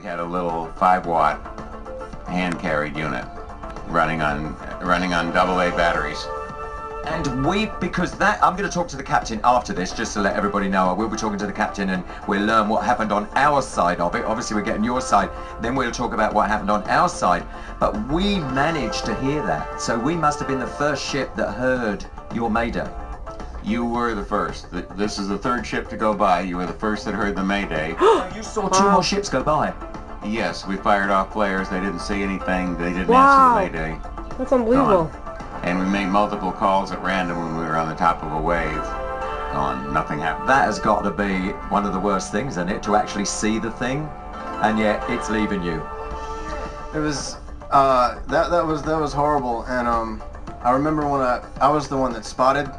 had a little 5-watt hand-carried unit running on AA batteries. And because I'm going to talk to the captain after this, just to let everybody know. I will be talking to the captain and we'll learn what happened on our side of it. Obviously we're getting your side, then we'll talk about what happened on our side. But we managed to hear that, so we must have been the first ship that heard your mayday. You were the first. This is the third ship to go by. You were the first that heard the mayday. You saw two more ships go by? Yes, we fired off flares. They didn't see anything. They didn't Wow. answer the mayday. That's unbelievable. Gone. And we made multiple calls at random when we were on the top of a wave. Gone. Nothing happened. That has got to be one of the worst things, isn't it? To actually see the thing, and yet it's leaving you. It was that was horrible. And I remember when I was the one that spotted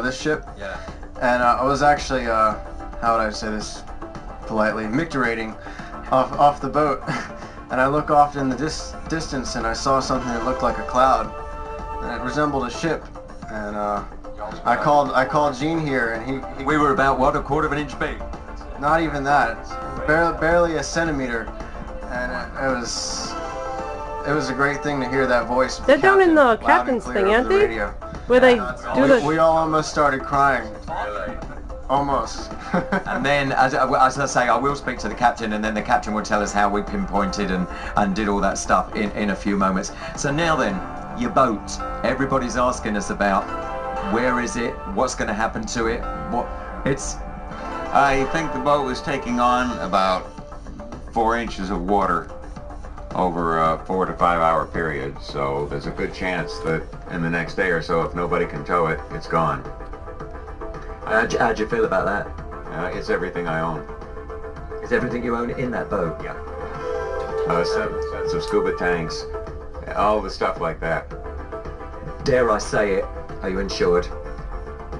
this ship. Yeah. And I was actually how would I say this politely, micturating off the boat. And I look off in the distance and I saw something that looked like a cloud, and it resembled a ship. And I called Gene here, and he We were about, what, a quarter of an inch big? not even that, barely a centimeter. And it was a great thing to hear that voice. of They're down in the loud and captain's clear thing, over aren't the they? radio. Where they do We the... all almost started crying. Almost. And then, as I say, I will speak to the captain, and then the captain will tell us how we pinpointed and did all that stuff in a few moments. So now then, your boat. Everybody's asking us about where is it, what's going to happen to it, I think the boat was taking on about 4 inches of water over a 4 to 5 hour period. So there's a good chance that in the next day or so, if nobody can tow it, it's gone. How'd you feel about that? It's everything I own. Is everything you own in that boat? Yeah. Sets of scuba tanks, all the stuff like that. Dare I say it, are you insured?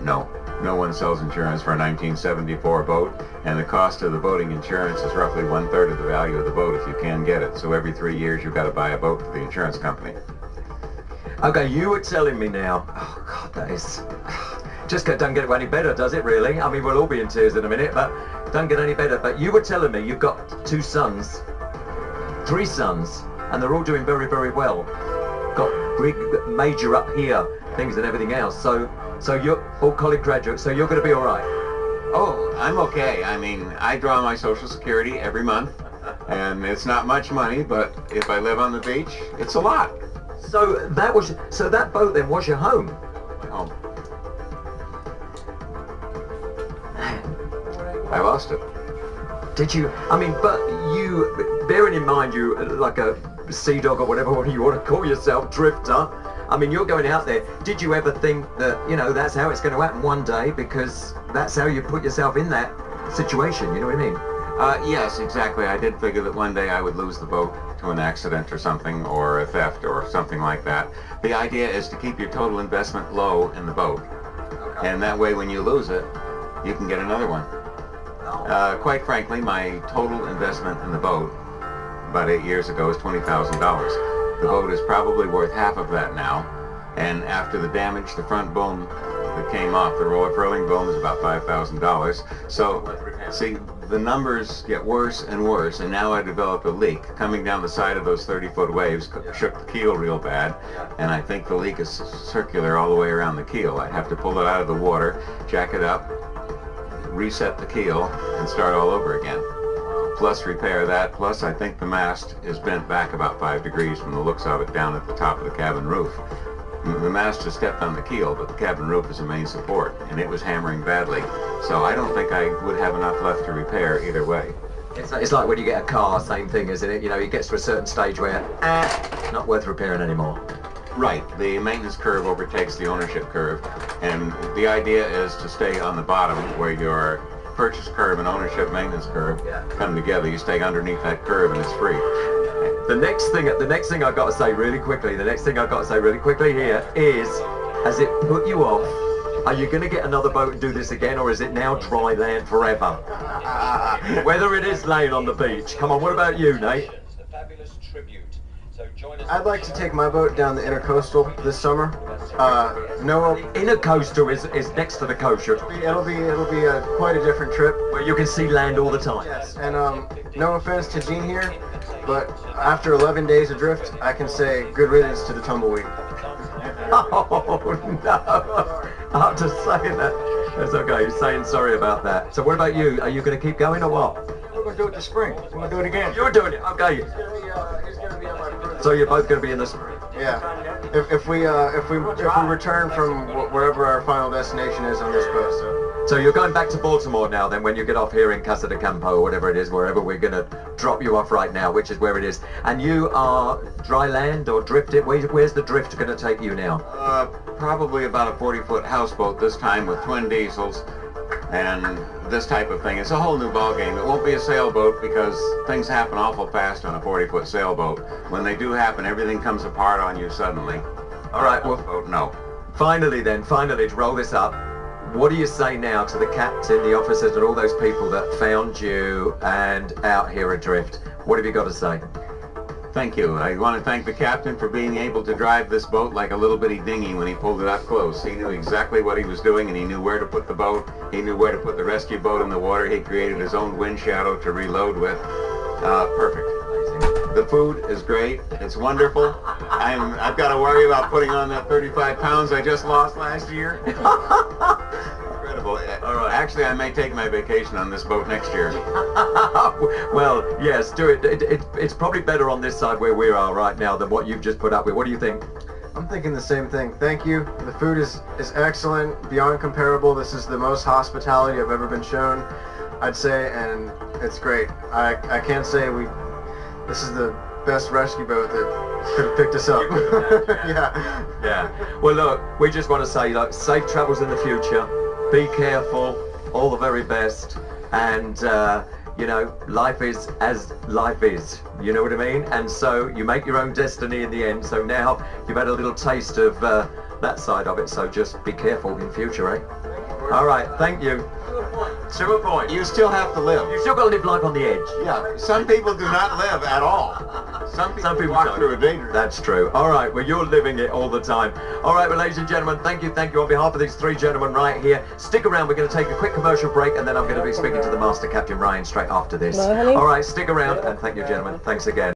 No. No one sells insurance for a 1974 boat, and the cost of the boating insurance is roughly 1/3 of the value of the boat if you can get it. So every 3 years you've got to buy a boat for the insurance company. Okay, you were telling me now. Oh God, that is... Just don't get any better, does it really? I mean, we'll all be in tears in a minute, but don't get any better. But you were telling me you've got 2 sons, 3 sons, and they're all doing very, very well. Got big, major up here, things and everything else. So you're all college graduates, so you're going to be all right. Oh, I'm okay. I mean, I draw my Social Security every month, and it's not much money, but if I live on the beach, it's a lot. So that boat then was your home? My home. I lost it. Did you? I mean, but you, bearing in mind you like a sea dog or whatever you want to call yourself, drifter. I mean, you're going out there. Did you ever think that, you know, that's how it's going to happen one day, because that's how you put yourself in that situation, you know what I mean? Yes, exactly. I did figure that one day I would lose the boat to an accident or something, or a theft or something like that. The idea is to keep your total investment low in the boat. Okay. And that way when you lose it, you can get another one. Quite frankly, my total investment in the boat about 8 years ago was $20,000. The boat is probably worth half of that now, and after the damage, the front boom that came off, the roller furling boom, is about $5,000. So, see, the numbers get worse and worse, and now I developed a leak coming down the side of those 30-foot waves, shook the keel real bad, and I think the leak is circular all the way around the keel. I'd have to pull it out of the water, jack it up, reset the keel, and start all over again. Plus repair that, plus I think the mast is bent back about 5 degrees from the looks of it down at the top of the cabin roof. The mast has stepped on the keel, but the cabin roof is the main support, and it was hammering badly. So I don't think I would have enough left to repair either way. It's like when you get a car, same thing, isn't it? You know, it gets to a certain stage where, not worth repairing anymore. Right, the maintenance curve overtakes the ownership curve, and the idea is to stay on the bottom where your purchase curve and ownership maintenance curve come together. You stay underneath that curve and it's free. The next thing I've got to say really quickly here is, has it put you off? Are you going to get another boat and do this again, or is it now dry land forever? Whether it is laying on the beach. Come on, what about you, Nate? A fabulous tribute I'd like to take my boat down the intercoastal this summer. Noah, Intercoastal is next to the coast, it'll be quite a different trip. where you can see land all the time. Yes, and no offense to Gene here, but after 11 days adrift, I can say good riddance to the tumbleweed. Oh no! After saying that, that's okay. You're saying sorry about that. So what about you? Are you going to keep going or what? We're going to do it this spring. We're going to do it again. You're doing it. Okay. He's gonna be on my cruise. So you're both going to be in the spring. Yeah. If we return from wherever our final destination is on this boat, So you're going back to Baltimore now then when you get off here in Casa de Campo or whatever it is, wherever we're going to drop you off right now, which is where it is. And you are dry land or drifted? Where's the drift going to take you now? Probably about a 40-foot houseboat this time with twin diesels and this type of thing. It's a whole new ballgame. It won't be a sailboat because things happen awful fast on a 40-foot sailboat. When they do happen, everything comes apart on you suddenly. All right, well, Boat, no. finally, to roll this up, what do you say now to the captain, the officers, and all those people that found you and out here adrift? What have you got to say? Thank you. I want to thank the captain for being able to drive this boat like a little bitty dinghy when he pulled it up close. He knew exactly what he was doing, and he knew where to put the boat. He knew where to put the rescue boat in the water. He created his own wind shadow to reload with. Perfect. The food is great. It's wonderful. I've got to worry about putting on that 35 pounds I just lost last year. Incredible. All right. Actually, I may take my vacation on this boat next year. Well, yes, do it. It's probably better on this side where we are right now than what you've just put up with. What do you think? I'm thinking the same thing. Thank you. The food is excellent, beyond comparable. This is the most hospitality I've ever been shown, I'd say, and it's great. I can't say this is the best rescue boat that could have picked us up. Yeah. Yeah. Well, look, we just want to say, like, safe travels in the future. Be careful. All the very best. And, you know, life is as life is. You know what I mean? And so you make your own destiny in the end. So now you've had a little taste of that side of it. So just be careful in future, eh? All right. Thank you. Super point. You still have to live. You still got to live life on the edge. Yeah, some people do not live at all. Some people walk don't. through a daydream. That's true. All right, well, you're living it all the time. All right, well, ladies and gentlemen, thank you on behalf of these three gentlemen right here. Stick around. We're going to take a quick commercial break, and then I'm going to be speaking to the master, Captain Ryan, straight after this. No, honey. All right, stick around, and thank you, gentlemen. Thanks again.